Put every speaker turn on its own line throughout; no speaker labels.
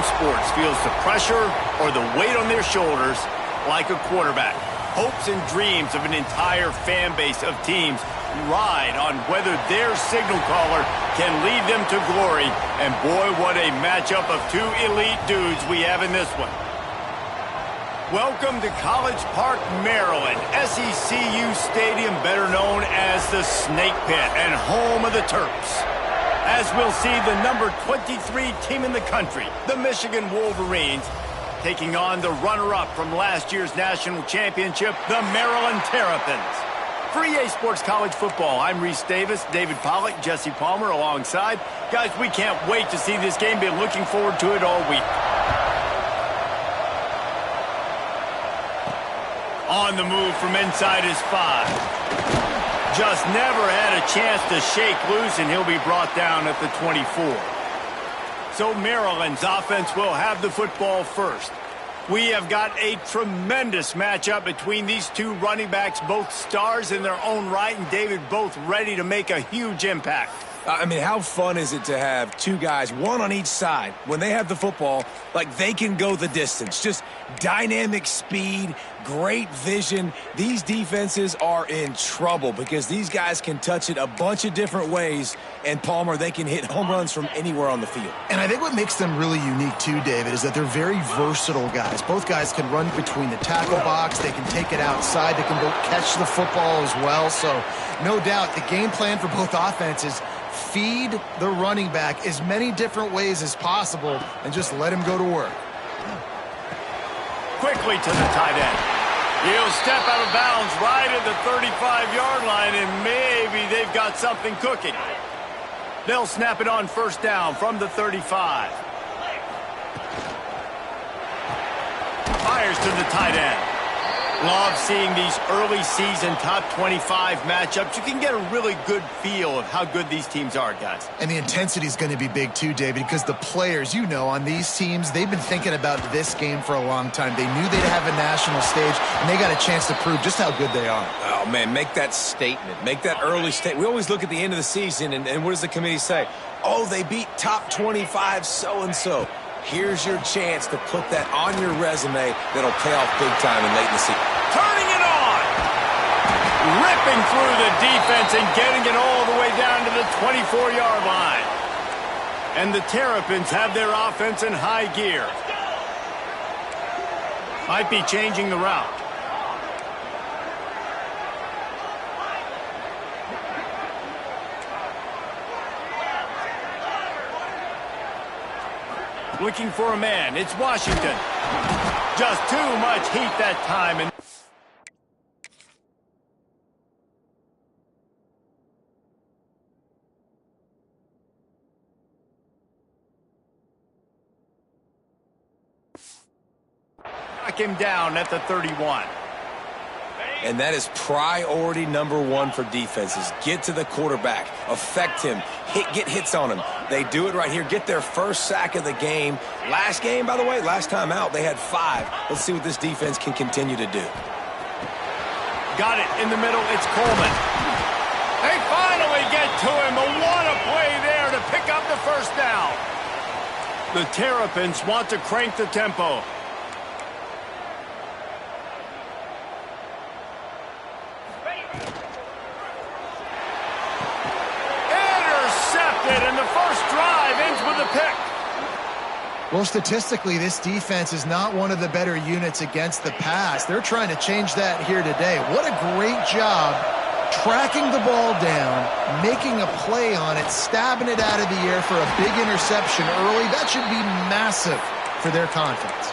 sports feels the pressure or the weight on their shoulders like a quarterback. Hopes and dreams of an entire fan base of teams ride on whether their signal caller can lead them to glory. And boy, what a matchup of two elite dudes we have in this one. Welcome to College Park, Maryland, SECU Stadium, better known as the Snake Pit and home of the Terps. As we'll see, the number 23 team in the country, the Michigan Wolverines, taking on the runner-up from last year's national championship, the Maryland Terrapins. For EA Sports College Football, I'm Reese Davis, David Pollack, Jesse Palmer alongside. Guys, we can't wait to see this game. Been looking forward to it all week. On the move from inside his 5. Just never had a chance to shake loose, and he'll be brought down at the 24. So Maryland's offense will have the football first. We have got a tremendous matchup between these two running backs, both stars in their own right, and David, both ready to make a huge impact.
I mean, how fun is it to have two guys, one on each side, when they have the football, like they can go the distance. Just dynamic speed, great vision. These defenses are in trouble because these guys can touch it a bunch of different ways, and Palmer, they can hit home runs from anywhere on the field.
And I think what makes them really unique too, David, is that they're very versatile guys. Both guys can run between the tackle box. They can take it outside. They can both catch the football as well. So no doubt the game plan for both offenses, feed the running back as many different ways as possible and just let him go to work.
Quickly to the tight end. He'll step out of bounds right at the 35-yard line, and maybe they've got something cooking. They'll snap it on first down from the 35. Fires to the tight end. Love seeing these early season top 25 matchups. You can get a really good feel of how good these teams are, guys.
And the intensity is going to be big too, David, because the players, you know, on these teams, they've been thinking about this game for a long time. They knew they'd have a national stage, and they got a chance to prove just how good they are.
Oh, man, make that statement. Make that early statement. We always look at the end of the season, and what does the committee say? Oh, they beat top 25 so-and-so. Here's your chance to put that on your resume that'll pay off big time and late in the season.
Turning it on! Ripping through the defense and getting it all the way down to the 24-yard line. And the Terrapins have their offense in high gear. Might be changing the route. Looking for a man. It's Washington. Just too much heat that time. And knock him down at the 31.
And that is priority number one for defenses. Get to the quarterback. Affect him. Get hits on him. They do it right here. Get their first sack of the game. Last game, by the way, last time out, they had 5. Let's see what this defense can continue to do.
Got it in the middle. It's Coleman. They finally get to him. But what a play there to pick up the first down. The Terrapins want to crank the tempo. And the first drive ends with a pick.
Well, statistically, this defense is not one of the better units against the pass. They're trying to change that here today. What a great job tracking the ball down, making a play on it, stabbing it out of the air for a big interception early. That should be massive for their confidence.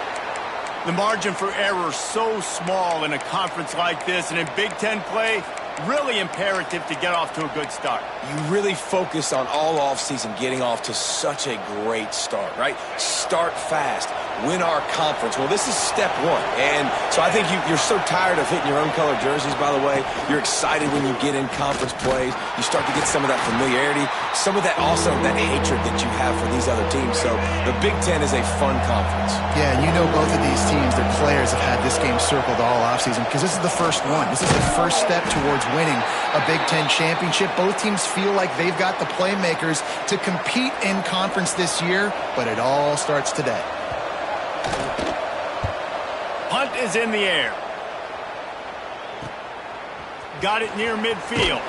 The margin for error so small in a conference like this, and in Big Ten play, really imperative to get off to a good start.
You really focus on all offseason getting off to such a great start, right? Start fast. Win our conference. Well, this is step one. And so I think you're so tired of hitting your own color jerseys, by the way. You're excited when you get in conference plays. You start to get some of that familiarity, some of that also, that hatred that you have for these other teams. So the Big Ten is a fun conference.
Yeah, and you know both of these teams, their players have had this game circled all offseason because this is the first one. This is the first step towards winning a Big Ten championship. Both teams feel like they've got the playmakers to compete in conference this year, but it all starts today.
Punt is in the air. Got it near midfield.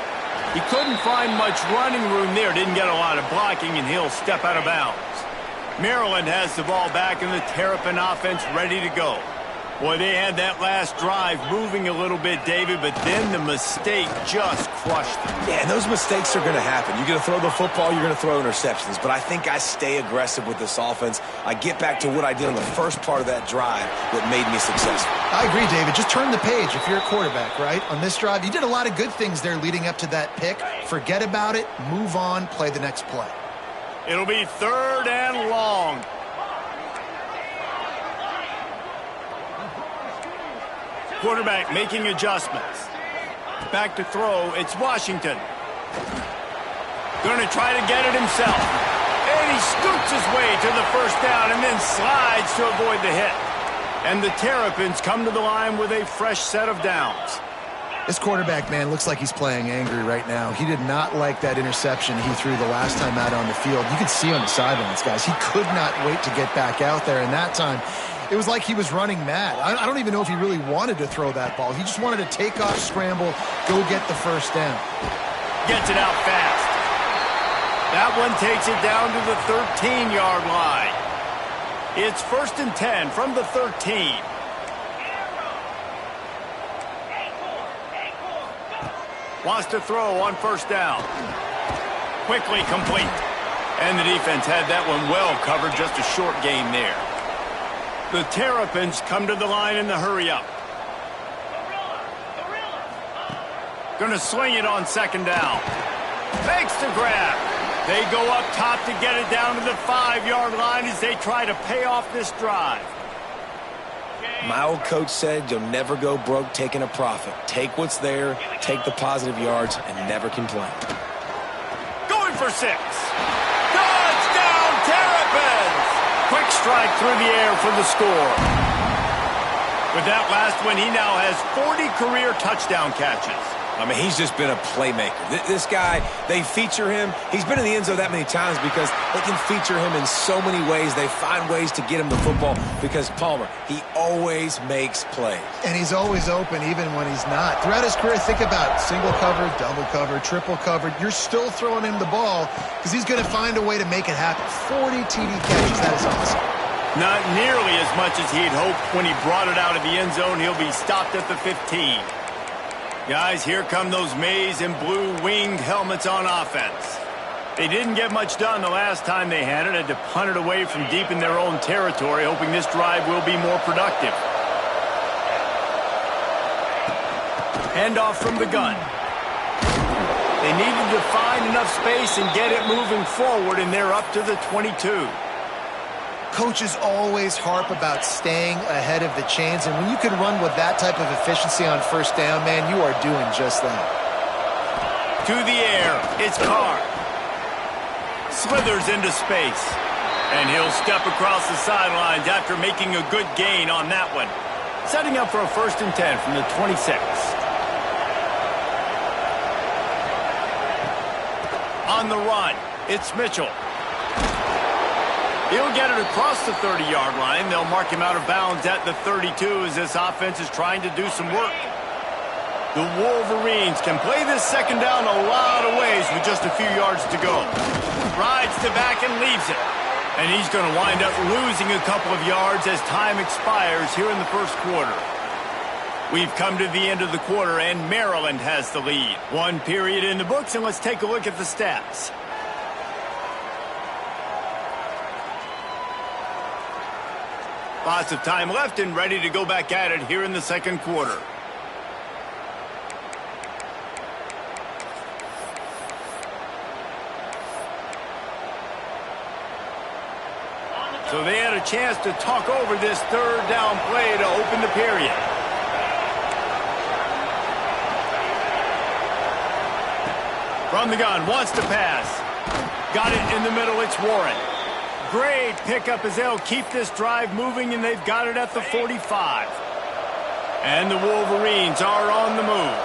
He couldn't find much running room there. Didn't get a lot of blocking, and he'll step out of bounds. Maryland has the ball back, and the Terrapin offense ready to go. Boy, they had that last drive moving a little bit, David, but then the mistake just crushed them.
Yeah, and those mistakes are going to happen. You're going to throw the football, you're going to throw interceptions. But I think I stay aggressive with this offense. I get back to what I did on the first part of that drive that made me successful.
I agree, David. Just turn the page if you're a quarterback, right? On this drive, you did a lot of good things there leading up to that pick. Forget about it, move on, play the next play.
It'll be 3rd and long. Quarterback making adjustments. Back to throw. It's Washington. Going to try to get it himself. And he scoots his way to the first down and then slides to avoid the hit. And the Terrapins come to the line with a fresh set of downs.
This quarterback, man, looks like he's playing angry right now. He did not like that interception he threw the last time out on the field. You could see on the sidelines, guys. He could not wait to get back out there, and that time it was like he was running mad. I don't even know if he really wanted to throw that ball. He just wanted to take off, scramble, go get the first down.
Gets it out fast. That one takes it down to the 13-yard line. It's 1st and 10 from the 13. Wants to throw on first down. Quickly complete. And the defense had that one well covered, just a short gain there. The Terrapins come to the line in the hurry-up. Going to swing it on 2nd down. Makes the grab. They go up top to get it down to the 5-yard line as they try to pay off this drive.
My old coach said you'll never go broke taking a profit. Take what's there, take the positive yards, and never complain.
Going for 6. Touchdown, Terrapins! Quick strike through the air for the score. With that last one, he now has 40 career touchdown catches.
I mean, he's just been a playmaker. This guy, they feature him. He's been in the end zone that many times because they can feature him in so many ways. They find ways to get him the football because Palmer, he always makes plays.
And he's always open even when he's not. Throughout his career, think about single cover, double cover, triple covered. You're still throwing him the ball because he's going to find a way to make it happen. 40 TD catches. That is awesome.
Not nearly as much as he'd hoped when he brought it out of the end zone. He'll be stopped at the 15. Guys, here come those maize and blue winged helmets on offense. They didn't get much done the last time they had it. Had to punt it away from deep in their own territory, hoping this drive will be more productive. Handoff from the gun. They needed to find enough space and get it moving forward, and they're up to the 22.
Coaches always harp about staying ahead of the chains, and when you can run with that type of efficiency on first down, man, you are doing just that.
To the air, it's Carr. Slithers into space, and he'll step across the sidelines after making a good gain on that one. Setting up for a 1st and 10 from the 26. On the run, it's Mitchell. He'll get it across the 30-yard line. They'll mark him out of bounds at the 32 as this offense is trying to do some work. The Wolverines can play this 2nd down a lot of ways with just a few yards to go. Rides to back and leaves it. And he's going to wind up losing a couple of yards as time expires here in the 1st quarter. We've come to the end of the quarter, and Maryland has the lead. 1 period in the books, and let's take a look at the stats. Lots of time left and ready to go back at it here in the 2nd quarter. So they had a chance to talk over this 3rd down play to open the period. From the gun, wants to pass. Got it in the middle, it's Warren. Great pickup as they'll keep this drive moving, and they've got it at the 45. And the Wolverines are on the move.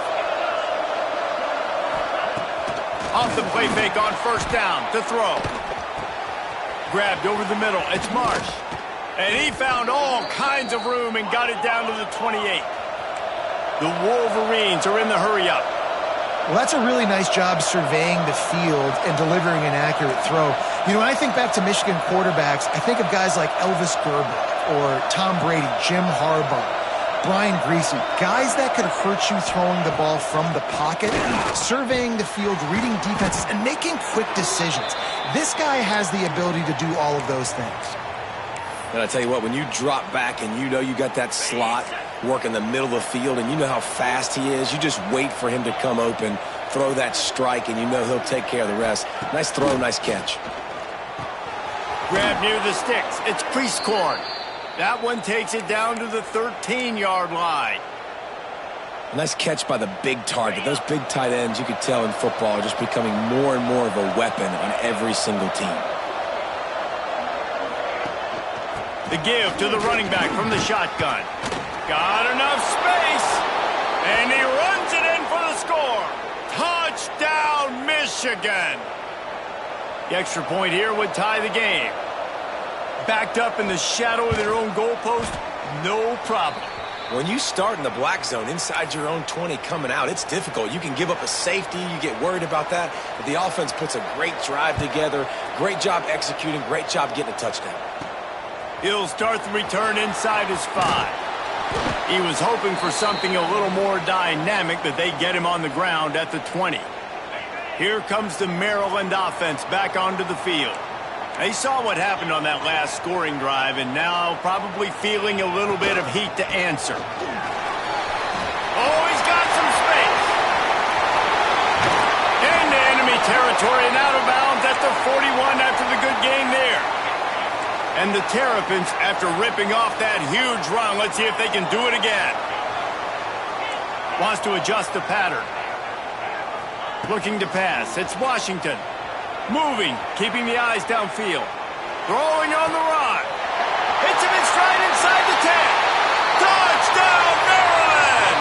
Off the play fake on first down to throw. Grabbed over the middle. It's Marsh. And he found all kinds of room and got it down to the 28. The Wolverines are in the hurry-up.
Well, that's a really nice job surveying the field and delivering an accurate throw. You know, when I think back to Michigan quarterbacks, I think of guys like Elvis Gerber or Tom Brady, Jim Harbaugh, Brian Greasy, guys that could hurt you throwing the ball from the pocket, surveying the field, reading defenses, and making quick decisions. This guy has the ability to do all of those things.
And I tell you what, when you drop back and you know you got that slot work in the middle of the field and you know how fast he is, you just wait for him to come open, throw that strike, and you know he'll take care of the rest. Nice throw, nice catch.
Grab near the sticks. It's Priestcorn. That one takes it down to the 13-yard line.
Nice catch by the big target. Those big tight ends, you could tell in football, are just becoming more and more of a weapon on every single team.
The give to the running back from the shotgun. Got enough space. And he runs it in for the score. Touchdown, Michigan. The extra point here would tie the game. Backed up in the shadow of their own goalpost, no problem.
When you start in the black zone inside your own 20 coming out, it's difficult. You can give up a safety. You get worried about that. But the offense puts a great drive together. Great job executing. Great job getting a touchdown.
He'll start the return inside his 5. He was hoping for something a little more dynamic, but they get him on the ground at the 20. Here comes the Maryland offense back onto the field. They saw what happened on that last scoring drive and now probably feeling a little bit of heat to answer. Oh, he's got some space. Into enemy territory and out of bounds at the 41 after the good game there. And the Terrapins, after ripping off that huge run, let's see if they can do it again. Wants to adjust the pattern. Looking to pass. It's Washington. Moving, keeping the eyes downfield. Throwing on the run. Hits him in stride inside the 10. Touchdown, Maryland!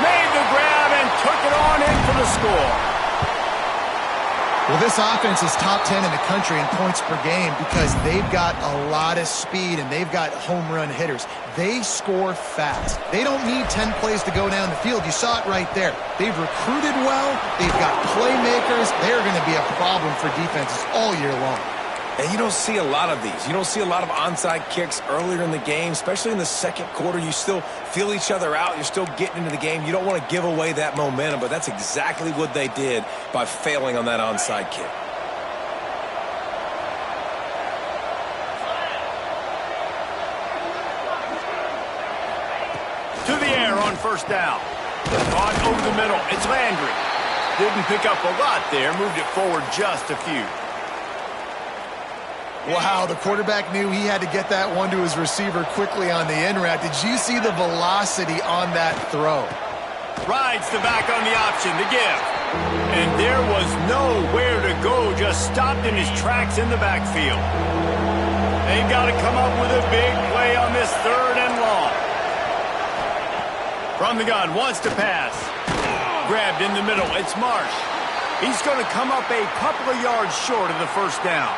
Made the grab and took it on in for the score.
Well, this offense is top 10 in the country in points per game because they've got a lot of speed and they've got home run hitters. They score fast. They don't need 10 plays to go down the field. You saw it right there. They've recruited well. They've got playmakers. They're going to be a problem for defenses all year long.
And you don't see a lot of these. You don't see a lot of onside kicks earlier in the game, especially in the second quarter. You still feel each other out. You're still getting into the game. You don't want to give away that momentum, but that's exactly what they did by failing on that onside kick.
To the air on first down. On over the middle. It's Landry. Didn't pick up a lot there. Moved it forward just a few.
Wow, the quarterback knew he had to get that one to his receiver quickly on the in route. Did you see the velocity on that throw?
Rides the back on the option, the give. And there was nowhere to go, just stopped in his tracks in the backfield. They've got to come up with a big play on this 3rd and long. From the gun, wants to pass. Grabbed in the middle, it's Marsh. He's going to come up a couple of yards short of the first down.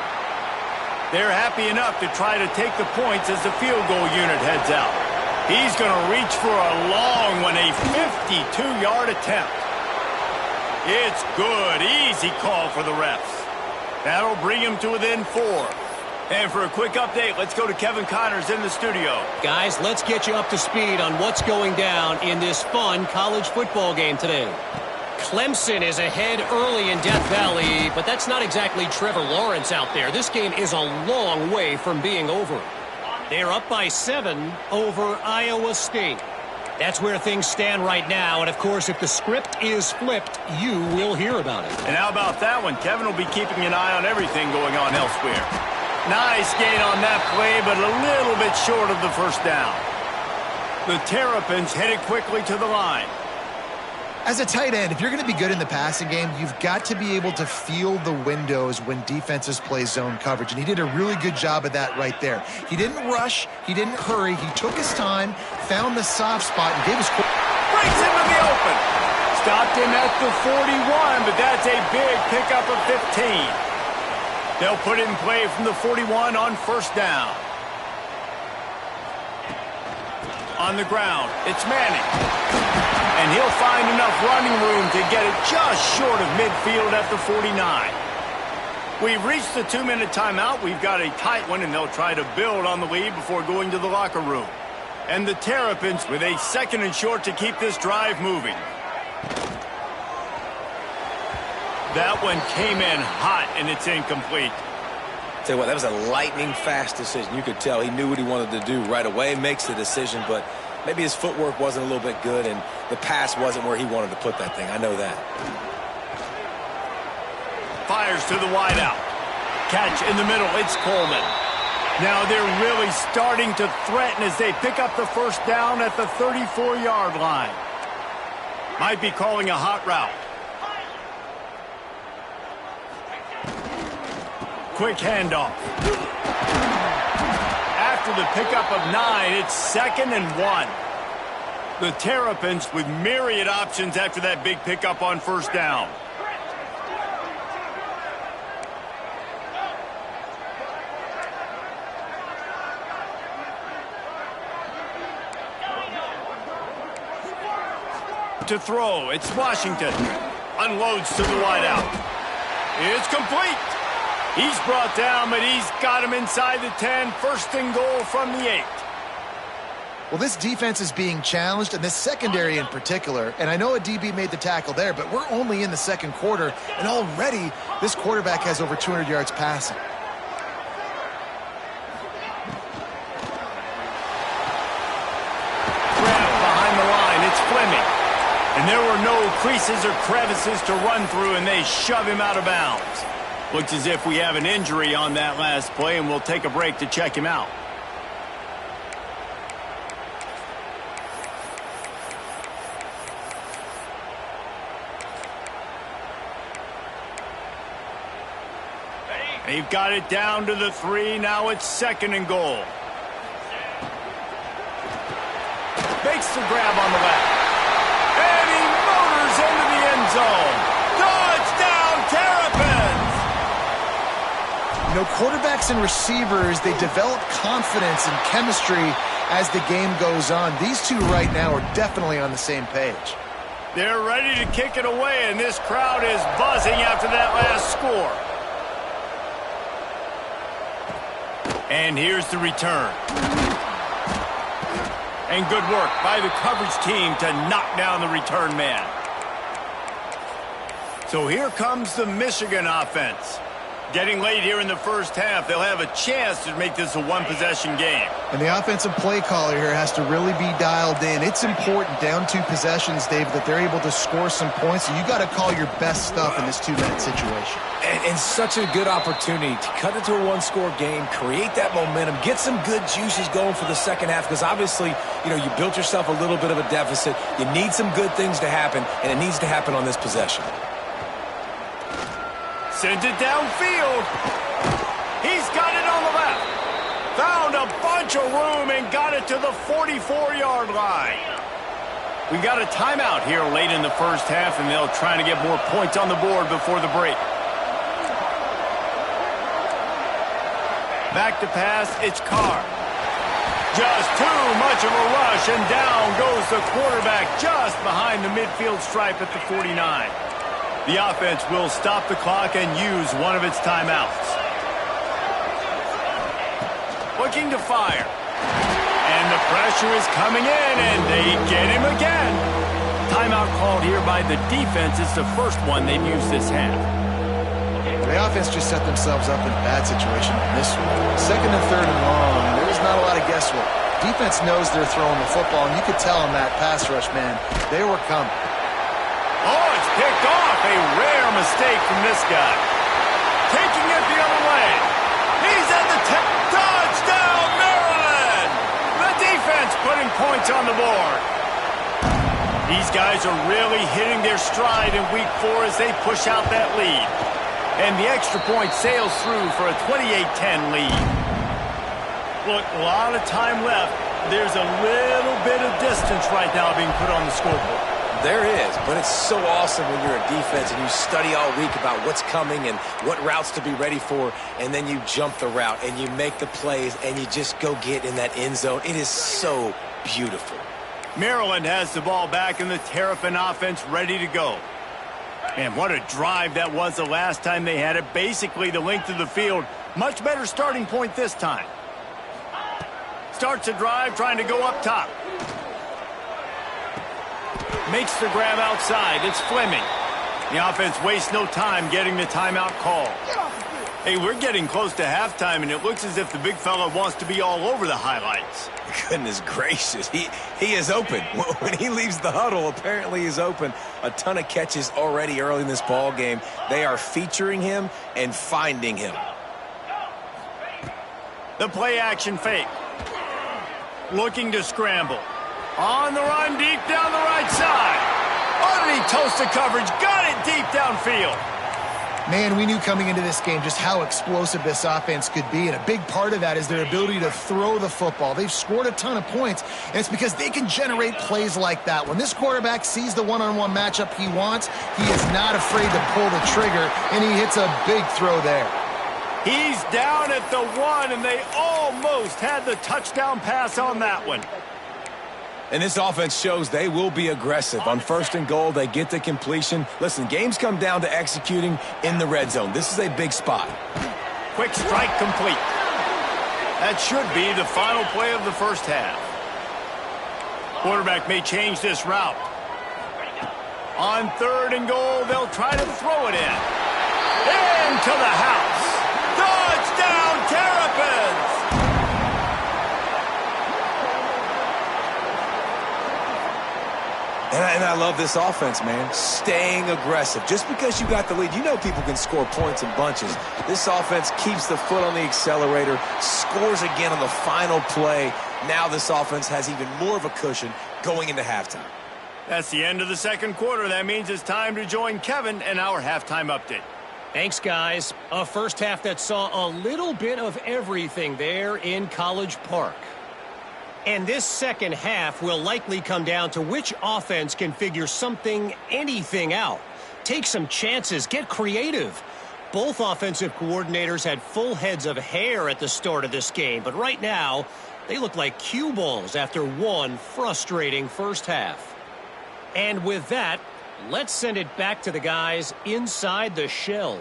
They're happy enough to try to take the points as the field goal unit heads out. He's going to reach for a long one, a 52-yard attempt. It's good, easy call for the refs. That'll bring him to within 4. And for a quick update, let's go to Kevin Connors in the studio.
Guys, let's get you up to speed on what's going down in this fun college football game today. Clemson is ahead early in Death Valley, but that's not exactly Trevor Lawrence out there. This game is a long way from being over. They're up by 7 over Iowa State. That's where things stand right now, and of course, if the script is flipped, you will hear about it.
And how about that one? Kevin will be keeping an eye on everything going on elsewhere. Nice gain on that play, but a little bit short of the first down. The Terrapins headed quickly to the line.
As a tight end, if you're going to be good in the passing game, you've got to be able to feel the windows when defenses play zone coverage, and he did a really good job of that right there. He didn't rush, he didn't hurry, he took his time, found the soft spot, and gave his...
Breaks into the open. Stopped him at the 41, but that's a big pickup of 15. They'll put it in play from the 41 on first down. On the ground, it's Manning. And he'll find enough running room to get it just short of midfield at the 49. We've reached the 2-minute timeout. We've got a tight one, and they'll try to build on the lead before going to the locker room. And the Terrapins with a 2nd and short to keep this drive moving. That one came in hot, and it's incomplete.
Tell you what, that was a lightning-fast decision. You could tell he knew what he wanted to do right away, makes the decision, but maybe his footwork wasn't a little bit good, and the pass wasn't where he wanted to put that thing. I know that.
Fires to the wideout. Catch in the middle. It's Coleman. Now they're really starting to threaten as they pick up the first down at the 34-yard line. Might be calling a hot route. Quick handoff. After the pickup of 9, it's 2nd and 1. The Terrapins with myriad options after that big pickup on first down. To throw, it's Washington. Unloads to the wideout. It's complete. He's brought down, but he's got him inside the 10. 1st and goal from the 8.
Well, this defense is being challenged, and this secondary in particular. And I know a DB made the tackle there, but we're only in the 2nd quarter, and already this quarterback has over 200 yards passing.
Grab behind the line. It's Fleming. And there were no creases or crevices to run through, and they shove him out of bounds. Looks as if we have an injury on that last play, and we'll take a break to check him out. They've got it down to the 3. Now it's 2nd and goal. Makes the grab on the left. And he motors into the end zone. Touchdown, Terrapins!
You know, quarterbacks and receivers, they develop confidence and chemistry as the game goes on. These two right now are definitely on the same page.
They're ready to kick it away, and this crowd is buzzing after that last score. And here's the return. And good work by the coverage team to knock down the return man. So here comes the Michigan offense. Getting late here in the first half, they'll have a chance to make this a one-possession game.
And the offensive play caller here has to really be dialed in. It's important down 2 possessions, Dave, that they're able to score some points. So you got to call your best stuff in this 2-minute situation.
And such a good opportunity to cut into a 1-score game, create that momentum, get some good juices going for the second half, because obviously, you know, you built yourself a little bit of a deficit. You need some good things to happen, and it needs to happen on this possession.
Sends it downfield. He's got it on the left. Found a bunch of room and got it to the 44-yard line. We got a timeout here late in the first half, and they'll try to get more points on the board before the break. Back to pass, it's Carr. Just too much of a rush, and down goes the quarterback just behind the midfield stripe at the 49. The offense will stop the clock and use one of its timeouts. Looking to fire. And the pressure is coming in, and they get him again. Timeout called here by the defense. It's the first one they've used this half.
The offense just set themselves up in a bad situation on this one. 2nd and 3rd and long, there's not a lot of guesswork. Defense knows they're throwing the football, and you could tell in that pass rush, man, they were coming.
Oh, it's picked off. A rare mistake from this guy. Taking it the other way. He's at the touchdown, Maryland! The defense putting points on the board. These guys are really hitting their stride in week 4 as they push out that lead. And the extra point sails through for a 28-10 lead. Look, a lot of time left. There's a little bit of distance right now being put on the scoreboard.
There is, but it's so awesome when you're a defense and you study all week about what's coming and what routes to be ready for, and then you jump the route and you make the plays and you just go get in that end zone. It is so beautiful.
Maryland has the ball back and the Terrapin offense ready to go. And what a drive that was the last time they had it. Basically the length of the field. Much better starting point this time. Starts the drive trying to go up top. Makes the grab outside. It's Fleming. The offense wastes no time getting the timeout call. Hey, we're getting close to halftime, and it looks as if the big fella wants to be all over the highlights.
Goodness gracious. He is open. When he leaves the huddle, apparently he's open. A ton of catches already early in this ball game. They are featuring him and finding him.
The play action fake. Looking to scramble. On the run, deep down the right side. Oh, did he toast the coverage? Got it deep downfield.
Man, we knew coming into this game just how explosive this offense could be, and a big part of that is their ability to throw the football. They've scored a ton of points, and it's because they can generate plays like that. When this quarterback sees the one-on-one matchup he wants, he is not afraid to pull the trigger, and he hits a big throw there.
He's down at the 1, and they almost had the touchdown pass on that one.
And this offense shows they will be aggressive. On 1st and goal, they get the completion. Listen, games come down to executing in the red zone. This is a big spot.
Quick strike complete. That should be the final play of the first half. Quarterback may change this route. On 3rd and goal, they'll try to throw it in. Into the house. Touchdown, Terrapins!
And I love this offense, man. Staying aggressive. Just because you got the lead, you know people can score points in bunches. This offense keeps the foot on the accelerator, scores again on the final play. Now this offense has even more of a cushion going into halftime.
That's the end of the second quarter. That means it's time to join Kevin and our halftime update.
Thanks, guys. A first half that saw a little bit of everything there in College Park. And this second half will likely come down to which offense can figure anything out. Take some chances, get creative. Both offensive coordinators had full heads of hair at the start of this game, but right now, they look like cue balls after one frustrating first half. And with that, let's send it back to the guys inside the shell.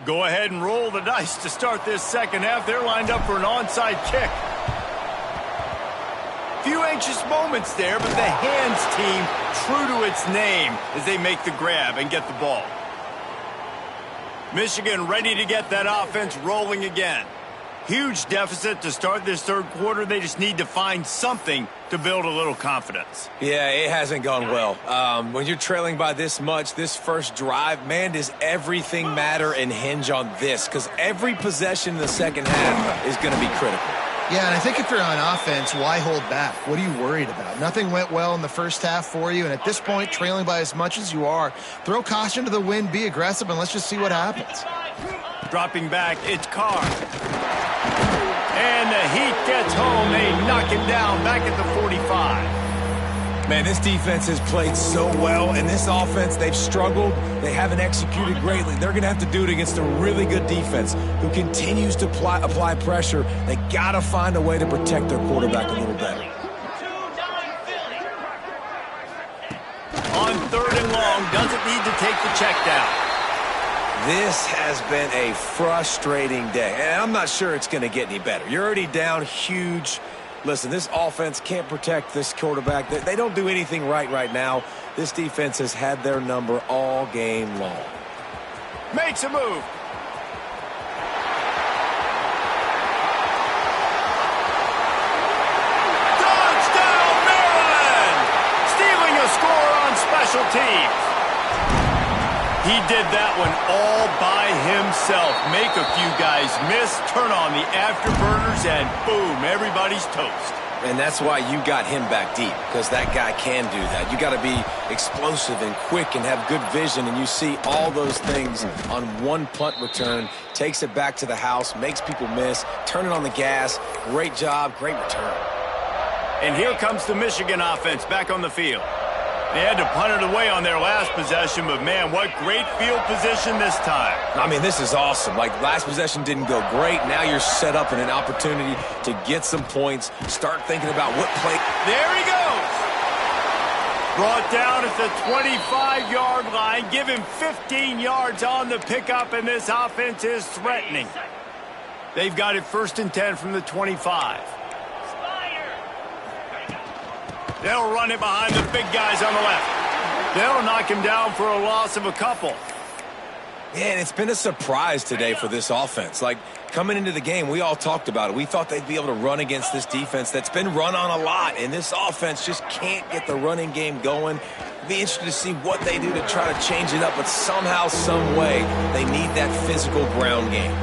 Go ahead and roll the dice to start this second half. They're lined up for an onside kick. Few anxious moments there, but the hands team true to its name as they make the grab and get the ball. Michigan ready to get that offense rolling again. Huge deficit to start this third quarter. They just need to find something to build a little confidence.
Yeah, it hasn't gone well. When you're trailing by this much, this first drive, man, does everything matter and hinge on this? Because every possession in the second half is going to be critical.
Yeah, and I think if you're on offense, why hold back? What are you worried about? Nothing went well in the first half for you, and at this point, trailing by as much as you are, throw caution to the wind, be aggressive, and let's just see what happens.
Dropping back, it's Carr. And the Heat gets home. They knock him down back at the 45.
Man, this defense has played so well, and this offense, they've struggled. They haven't executed greatly. They're going to have to do it against a really good defense who continues to apply pressure. They got to find a way to protect their quarterback a little better.
On 3rd and long, doesn't need to take the check down.
This has been a frustrating day, and I'm not sure it's going to get any better. You're already down huge. Listen, this offense can't protect this quarterback. They don't do anything right now. This defense has had their number all game long.
Makes a move. Touchdown, Maryland! Stealing a score on special teams. He did that one all by himself. Make a few guys miss, turn on the afterburners, and boom, everybody's toast.
And that's why you got him back deep, because that guy can do that. You got to be explosive and quick and have good vision, and you see all those things on one punt return. Takes it back to the house, makes people miss, turning on the gas. Great job, great return.
And here comes the Michigan offense back on the field. They had to punt it away on their last possession, but man, what great field position this time.
I mean, this is awesome. Like, last possession didn't go great. Now you're set up in an opportunity to get some points. Start thinking about what play.
There he goes. Brought down at the 25-yard line. Give him 15 yards on the pickup, and this offense is threatening. They've got it 1st and 10 from the 25. They'll run it behind the big guys on the left. They'll knock him down for a loss of a couple.
Yeah, and it's been a surprise today for this offense. Like, coming into the game, we all talked about it. We thought they'd be able to run against this defense that's been run on a lot, and this offense just can't get the running game going. It'll be interesting to see what they do to try to change it up, but somehow, some way, they need that physical ground game.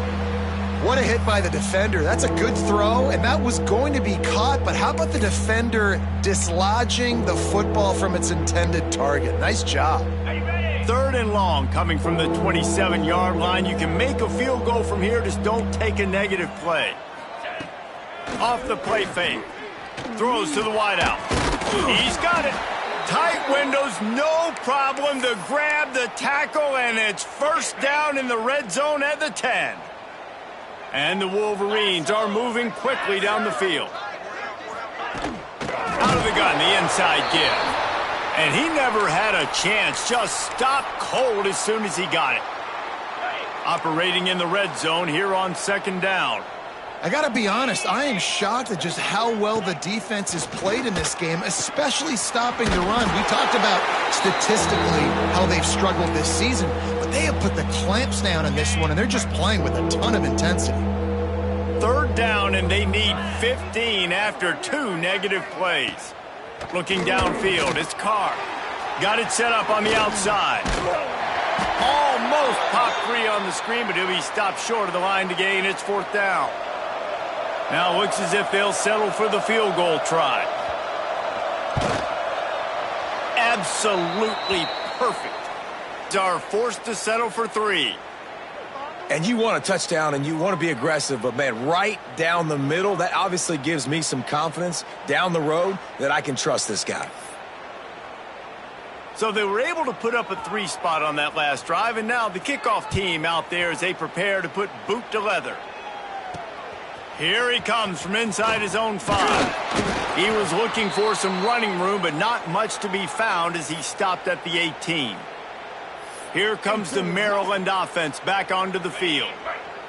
What a hit by the defender. That's a good throw, and that was going to be caught, but how about the defender dislodging the football from its intended target? Nice job.
3rd and long coming from the 27-yard line. You can make a field goal from here, just don't take a negative play. Off the play fake. Throws to the wideout. He's got it. Tight windows, no problem to grab the tackle, and it's 1st down in the red zone at the 10. And the Wolverines are moving quickly down the field. Out of the gun, the inside give. And he never had a chance, just stopped cold as soon as he got it. Operating in the red zone here on 2nd down.
I got to be honest, I am shocked at just how well the defense has played in this game, especially stopping the run. We talked about statistically how they've struggled this season, but they have put the clamps down in this one, and they're just playing with a ton of intensity.
3rd down, and they need 15 after 2 negative plays. Looking downfield, it's Carr. Got it set up on the outside. Almost popped free on the screen, but he'll be stopped short of the line to gain. It's 4th down. Now it looks as if they'll settle for the field goal try. Absolutely perfect. They are forced to settle for 3.
And you want a touchdown and you want to be aggressive, but, man, right down the middle, that obviously gives me some confidence down the road that I can trust this guy.
So they were able to put up a 3 spot on that last drive, and now the kickoff team out there as they prepare to put boot to leather. Here he comes from inside his own 5. He was looking for some running room, but not much to be found as he stopped at the 18. Here comes the Maryland offense back onto the field.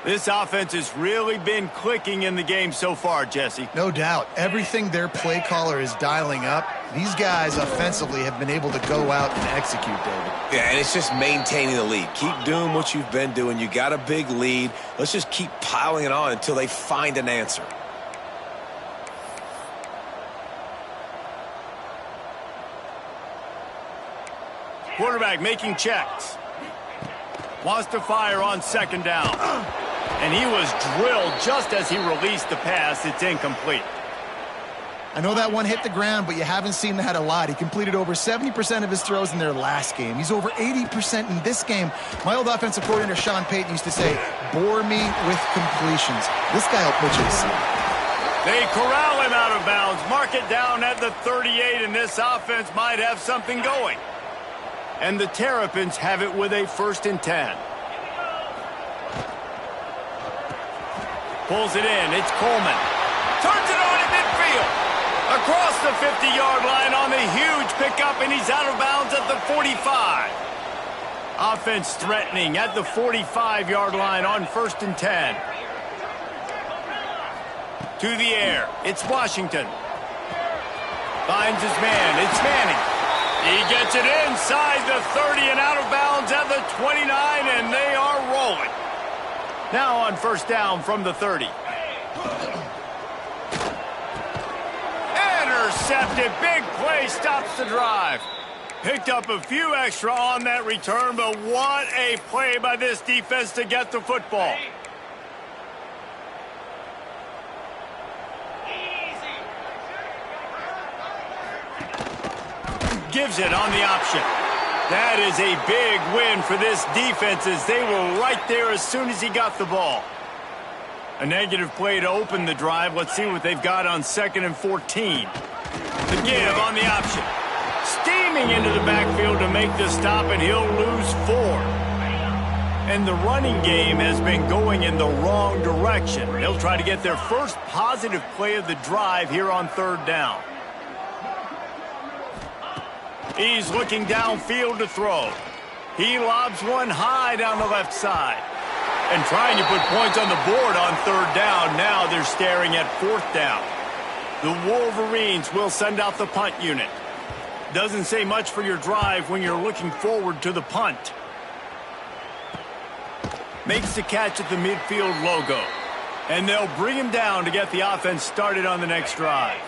This offense has really been clicking in the game so far, Jesse.
No doubt. Everything their play caller is dialing up, these guys offensively have been able to go out and execute, David.
Yeah, and it's just maintaining the lead. Keep doing what you've been doing. You got a big lead. Let's just keep piling it on until they find an answer.
Quarterback making checks. Wants to fire on 2nd down. And he was drilled just as he released the pass. It's incomplete.
I know that one hit the ground, but you haven't seen that a lot. He completed over 70% of his throws in their last game. He's over 80% in this game. My old offensive coordinator, Sean Payton, used to say, bore me with completions. This guy will put you to sleep.
They corral him out of bounds. Mark it down at the 38, and this offense might have something going. And the Terrapins have it with a 1st and 10. Pulls it in. It's Coleman. Turns it on in midfield. Across the 50-yard line on the huge pickup, and he's out of bounds at the 45. Offense threatening at the 45-yard line on 1st and 10. To the air. It's Washington. Finds his man. It's Manning. He gets it inside the 30 and out of bounds at the 29, and they are rolling. Now on 1st down from the 30. Intercepted. Big play stops the drive. Picked up a few extra on that return, but what a play by this defense to get the football. Gives it on the option. That is a big win for this defense as they were right there as soon as he got the ball. A negative play to open the drive. Let's see what they've got on 2nd and 14. The give on the option. Steaming into the backfield to make the stop, and he'll lose 4. And the running game has been going in the wrong direction. They'll try to get their first positive play of the drive here on 3rd down. He's looking downfield to throw. He lobs one high down the left side. And trying to put points on the board on 3rd down. Now they're staring at 4th down. The Wolverines will send out the punt unit. Doesn't say much for your drive when you're looking forward to the punt. Makes the catch at the midfield logo. And they'll bring him down to get the offense started on the next drive.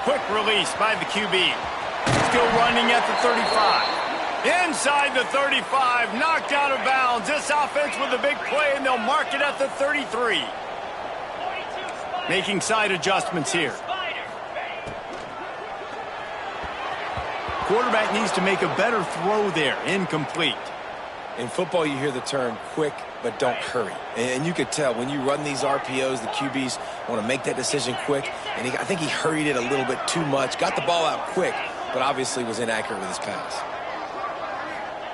Quick release by the QB. Still running at the 35. Inside the 35, knocked out of bounds. This offense with a big play, and they'll mark it at the 33. Making side adjustments here. Quarterback needs to make a better throw there. Incomplete.
In football, you hear the term quick, but don't hurry. And you could tell when you run these RPOs, the QBs want to make that decision quick. And I think he hurried it a little bit too much. Got the ball out quick, but obviously was inaccurate with his pass.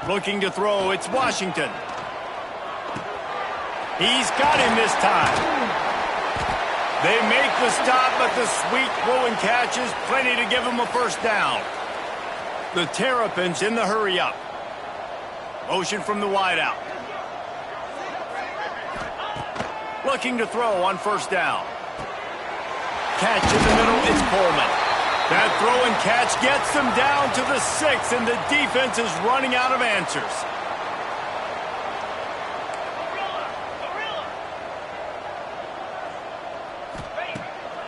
Looking to throw, it's Washington. He's got him this time. They make the stop, but the sweet throw and catch is plenty to give him a first down. The Terrapins in the hurry-up. Motion from the wideout. Looking to throw on 1st down. Catch in the middle, it's Coleman. That throw and catch gets them down to the 6, and the defense is running out of answers.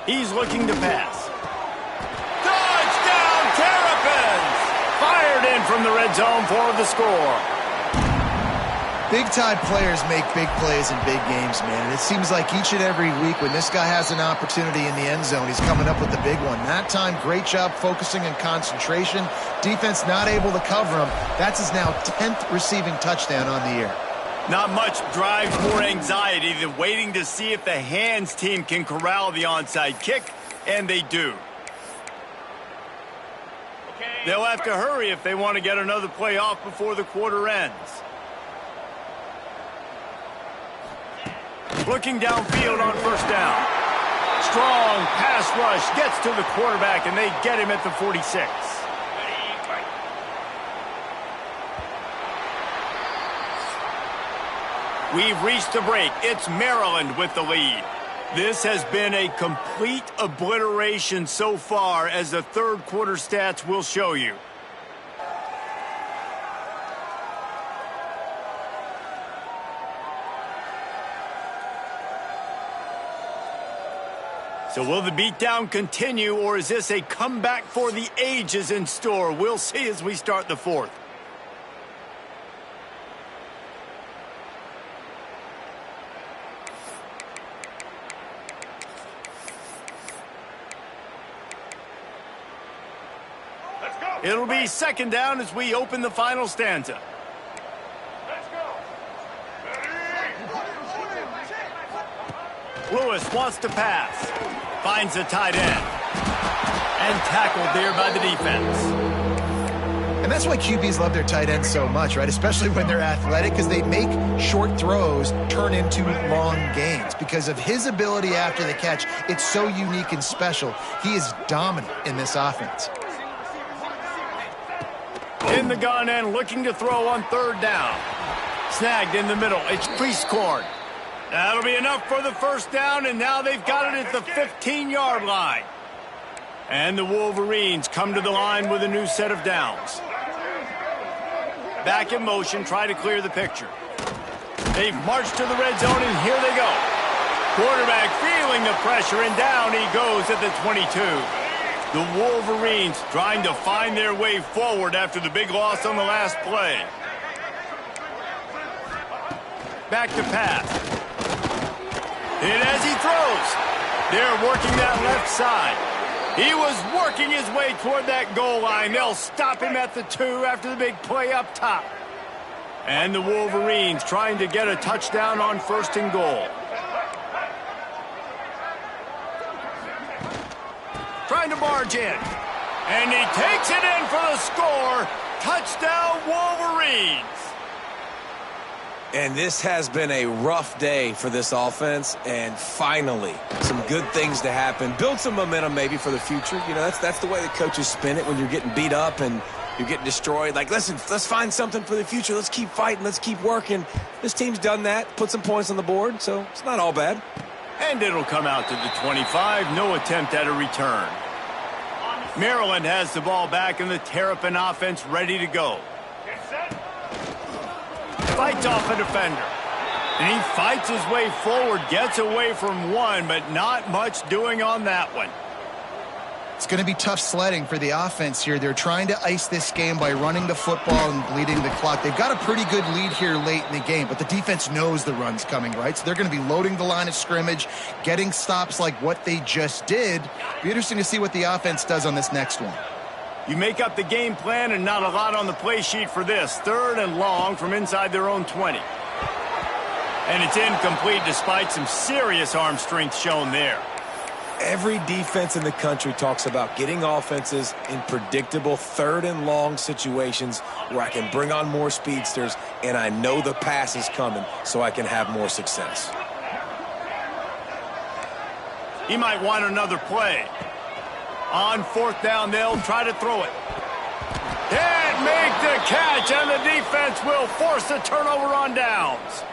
He's looking to pass. Touchdown, Terrapins! Fired in from the red zone for the score.
Big-time players make big plays in big games, man. And it seems like each and every week when this guy has an opportunity in the end zone, he's coming up with the big one. That time, great job focusing and concentration. Defense not able to cover him. That's his now 10th receiving touchdown on the year.
Not much drives more anxiety than waiting to see if the hands team can corral the onside kick, and they do. They'll have to hurry if they want to get another play off before the quarter ends. Looking downfield on 1st down. Strong pass rush gets to the quarterback, and they get him at the 46. We've reached the break. It's Maryland with the lead. This has been a complete obliteration so far, as the 3rd quarter stats will show you. So will the beatdown continue, or is this a comeback for the ages in store? We'll see as we start the 4th. It'll be 2nd down as we open the final stanza. Lewis wants to pass. Finds a tight end. And tackled there by the defense.
And that's why QBs love their tight ends so much, right? Especially when they're athletic, because they make short throws turn into long gains. Because of his ability after the catch, it's so unique and special. He is dominant in this offense.
In the gun and looking to throw on 3rd down. Snagged in the middle. It's Priestcorn. That'll be enough for the first down, and now they've got it at the 15-yard line. And the Wolverines come to the line with a new set of downs. Back in motion, try to clear the picture. They've marched to the red zone, and here they go. Quarterback feeling the pressure, and down he goes at the 22. The Wolverines trying to find their way forward after the big loss on the last play. Back to pass. And as he throws, they're working that left side. He was working his way toward that goal line. They'll stop him at the 2 after the big play up top. And the Wolverines trying to get a touchdown on 1st and goal. Trying to barge in. And he takes it in for the score. Touchdown, Wolverines.
And this has been a rough day for this offense, and finally, some good things to happen. Build some momentum maybe for the future. You know, that's the way the coaches spin it when you're getting beat up and you're getting destroyed. Like, listen, let's find something for the future. Let's keep fighting. Let's keep working. This team's done that, put some points on the board, so it's not all bad.
And it'll come out to the 25. No attempt at a return. Maryland has the ball back, and the Terrapin offense ready to go. Fights off a defender. And he fights his way forward, gets away from one, but not much doing on that one.
It's going to be tough sledding for the offense here. They're trying to ice this game by running the football and bleeding the clock. They've got a pretty good lead here late in the game, but the defense knows the run's coming, right? So they're going to be loading the line of scrimmage, getting stops like what they just did. Be interesting to see what the offense does on this next one.
You make up the game plan and not a lot on the play sheet for this. 3rd and long from inside their own 20. And it's incomplete despite some serious arm strength shown there.
Every defense in the country talks about getting offenses in predictable 3rd and long situations where I can bring on more speedsters and I know the pass is coming so I can have more success.
He might want another play. On 4th down, they'll try to throw it. Can't make the catch, and the defense will force a turnover on downs.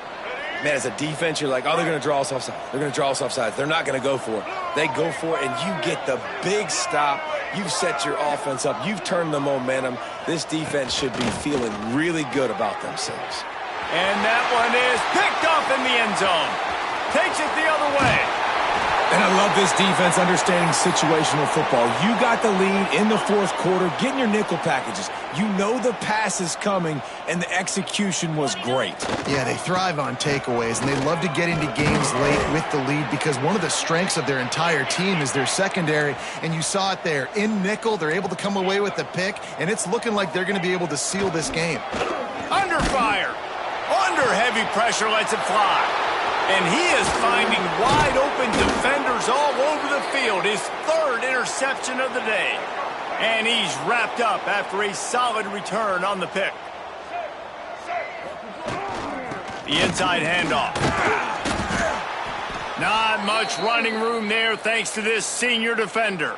Man, as a defense, you're like, oh, they're going to draw us offside. They're going to draw us offside. They're not going to go for it. They go for it, and you get the big stop. You've set your offense up. You've turned the momentum. This defense should be feeling really good about themselves.
And that one is picked off in the end zone. Takes it the other way.
And I love this defense understanding situational football. You got the lead in the 4th quarter, getting your nickel packages. You know the pass is coming, and the execution was great.
Yeah, they thrive on takeaways, and they love to get into games late with the lead because one of the strengths of their entire team is their secondary, and you saw it there. In nickel, they're able to come away with the pick, and it's looking like they're going to be able to seal this game.
Under fire. Under heavy pressure, lets it fly. And he is finding wide-open defenders all over the field. His 3rd interception of the day. And he's wrapped up after a solid return on the pick. The inside handoff. Not much running room there thanks to this senior defender.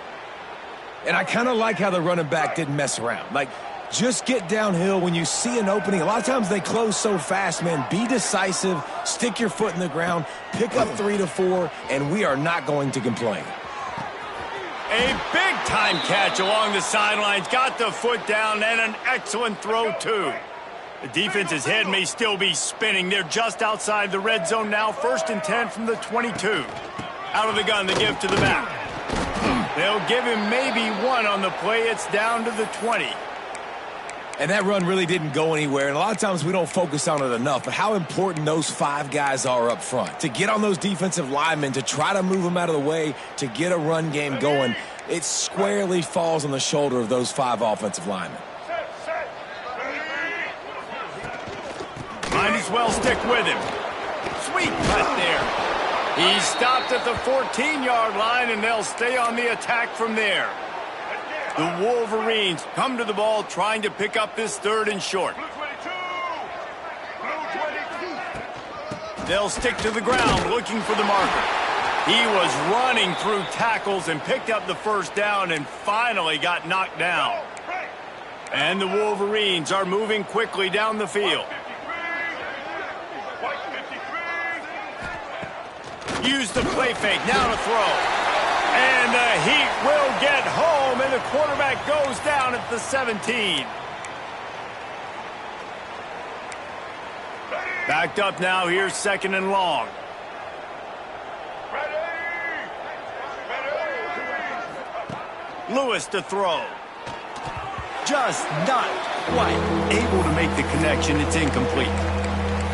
And I kind of like how the running back didn't mess around. Like, just get downhill when you see an opening. A lot of times they close so fast, man. Be decisive, stick your foot in the ground, pick up 3 to 4, and we are not going to complain.
A big-time catch along the sidelines. Got the foot down and an excellent throw, too. The defense's head may still be spinning. They're just outside the red zone now. 1st and 10 from the 22. Out of the gun, the give to the back. They'll give him maybe 1 on the play. It's down to the 20.
And that run really didn't go anywhere, and a lot of times we don't focus on it enough, but how important those 5 guys are up front. To get on those defensive linemen, to try to move them out of the way, to get a run game going, it squarely falls on the shoulder of those 5 offensive linemen.
Might as well stick with him. Sweet cut there. He's stopped at the 14-yard line, and they'll stay on the attack from there. The Wolverines come to the ball trying to pick up this 3rd and short. They'll stick to the ground looking for the marker. He was running through tackles and picked up the 1st down and finally got knocked down. And the Wolverines are moving quickly down the field. Use the play fake, now to throw. And the Heat will get home, and the quarterback goes down at the 17. Backed up now, here's 2nd and long. Lewis to throw. Just not quite able to make the connection. It's incomplete.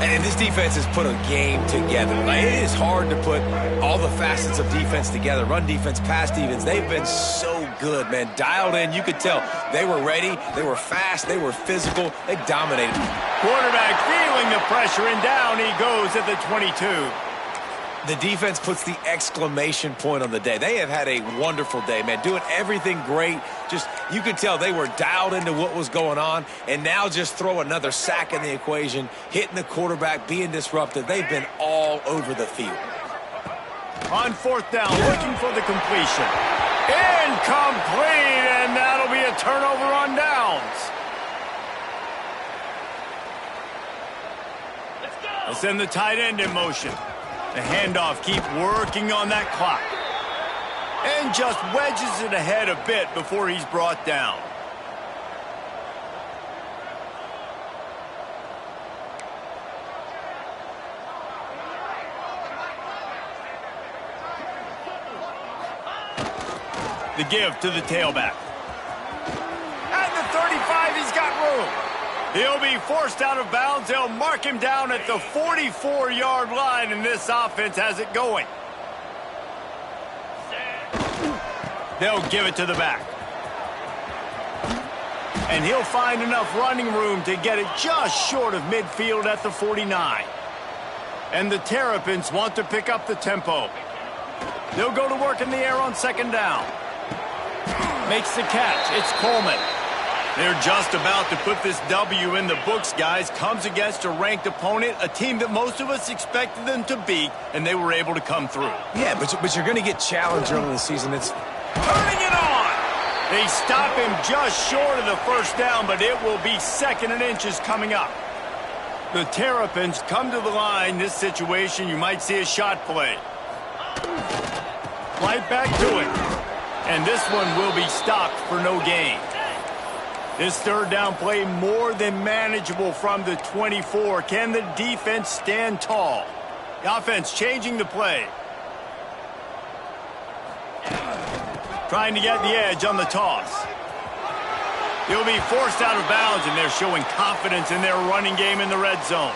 And this defense has put a game together. Like, it is hard to put all the facets of defense together. Run defense, pass defense. They've been so good, man. Dialed in. You could tell they were ready. They were fast. They were physical. They dominated.
Quarterback feeling the pressure, and down he goes at the 22.
The defense puts the exclamation point on the day. They have had a wonderful day, man. Doing everything great. Just, you could tell they were dialed into what was going on. And now just throw another sack in the equation. Hitting the quarterback, being disruptive. They've been all over the field.
On 4th down, looking for the completion. Incomplete, and that'll be a turnover on downs. Let's send the tight end in motion. The handoff, keep working on that clock. And just wedges it ahead a bit before he's brought down. The give to the tailback. At the 35, he's got room. He'll be forced out of bounds. They'll mark him down at the 44-yard line, and this offense has it going. They'll give it to the back. And he'll find enough running room to get it just short of midfield at the 49. And the Terrapins want to pick up the tempo. They'll go to work in the air on 2nd down. Makes the catch. It's Coleman. They're just about to put this W in the books, guys. Comes against a ranked opponent, a team that most of us expected them to beat, and they were able to come through.
Yeah, but you're going to get challenged early in the season. It's
turning it on. They stop him just short of the 1st down, but it will be 2nd and inches coming up. The Terrapins come to the line. This situation, you might see a shot play. Right back to it. And this one will be stopped for no gain. This 3rd down play more than manageable from the 24. Can the defense stand tall? The offense changing the play. Trying to get the edge on the toss. He'll be forced out of bounds, and they're showing confidence in their running game in the red zone.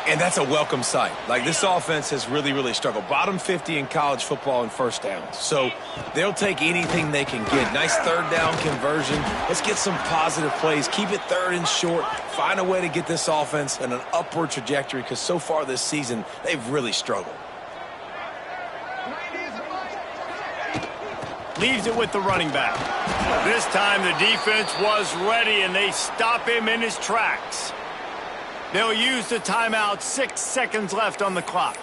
And that's a welcome sight. Like, this offense has really, really struggled. Bottom 50 in college football in 1st downs. So they'll take anything they can get. Nice 3rd down conversion. Let's get some positive plays. Keep it 3rd and short. Find a way to get this offense in an upward trajectory, because so far this season, they've really struggled.
Leaves it with the running back. This time the defense was ready, and they stop him in his tracks. They'll use the timeout. 6 seconds left on the clock.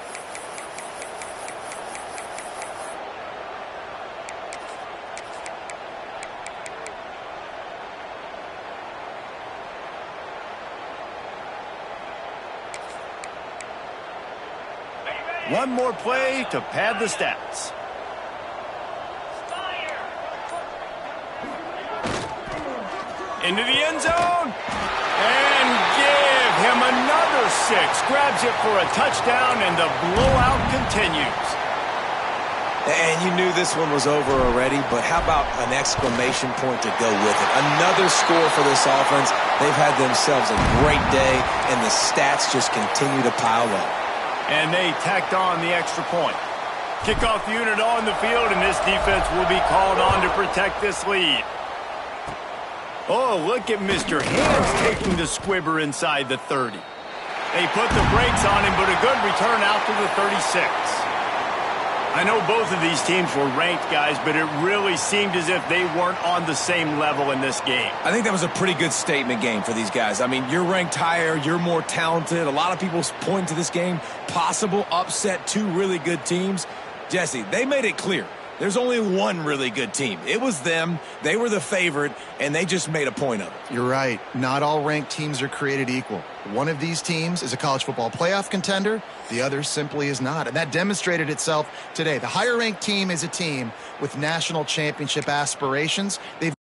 One more play to pad the stats. Into the end zone. And give him another 6. Grabs it for a touchdown, and the blowout continues.
And you knew this one was over already, but how about an exclamation point to go with it? Another score for this offense. They've had themselves a great day, and the stats just continue to pile up.
And they tacked on the extra point. Kickoff unit on the field, and this defense will be called on to protect this lead. Oh, look at Mr. Hands taking the squibber inside the 30. They put the brakes on him, but a good return out to the 36. I know both of these teams were ranked, guys, but it really seemed as if they weren't on the same level in this game.
I think that was a pretty good statement game for these guys. I mean, you're ranked higher, you're more talented. A lot of people point to this game, possible upset, 2 really good teams. Jesse, they made it clear. There's only one really good team. It was them. They were the favorite, and they just made a point of it.
You're right. Not all ranked teams are created equal. One of these teams is a college football playoff contender. The other simply is not. And that demonstrated itself today. The higher ranked team is a team with national championship aspirations. They've